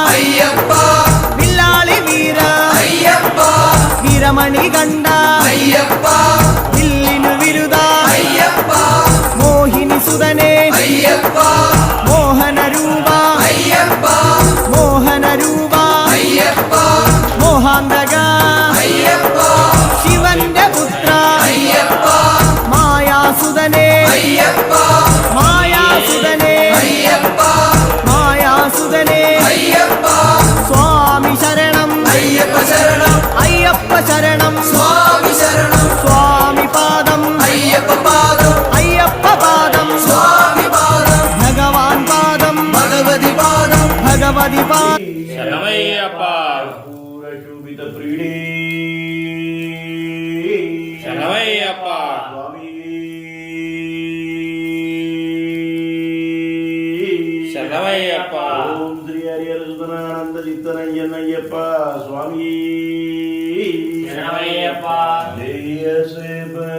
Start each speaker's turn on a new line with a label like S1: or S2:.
S1: അയ്യപ്പ
S2: വില്ലാളി വീര
S1: അയ്യപ്പ
S2: വീരമണി കണ്ട
S1: അയ്യപ്പ
S2: വില്ലിനു വിരുദ
S1: അയ്യപ്പ
S2: മോഹിനി സുതനേ
S1: അയ്യപ്പ
S2: മോഹന രൂപ
S1: അയ്യപ്പ
S2: മോഹന രൂപ
S1: അയ്യപ്പ
S2: മോഹാന്തക
S1: അയ്യപ്പ
S2: ശിവന്റെ പുത്ര
S1: അയ്യപ്പ
S2: മായാസുതനേ
S1: അയ്യപ്പ
S2: മായാസുതനേ
S1: അയ്യപ്പ
S2: മായാസുതനേ
S1: അയ്യപ്പ
S2: സ്വാമി ശരണം
S1: അയ്യപ്പ ശരണം
S2: അയ്യപ്പ ശരണം
S1: സ്വാമി ശരണം
S2: സ്വാമി പാദം
S1: അയ്യപ്പ പാദം
S2: അയ്യപ്പ പാദം
S1: സ്വാമി പാദം
S2: ഭഗവാൻ പാദം
S1: ഭഗവതി പാദം
S2: ഭഗവതി പാദം
S3: ശരണമയ്യപ്പ
S4: ശോഭിതപ്രീഡേ
S3: ശരണമയ്യപ്പ
S4: സ്വാമി
S3: ശരണമയ്യപ്പ
S4: ഓം ശ്രീ ഹരിഹരസുതനാനന്ദ ചിത്തനയ്യനയ്യപ്പ സ്വാമി
S3: ശരണമയ്യപ്പ
S4: ദേയസേപ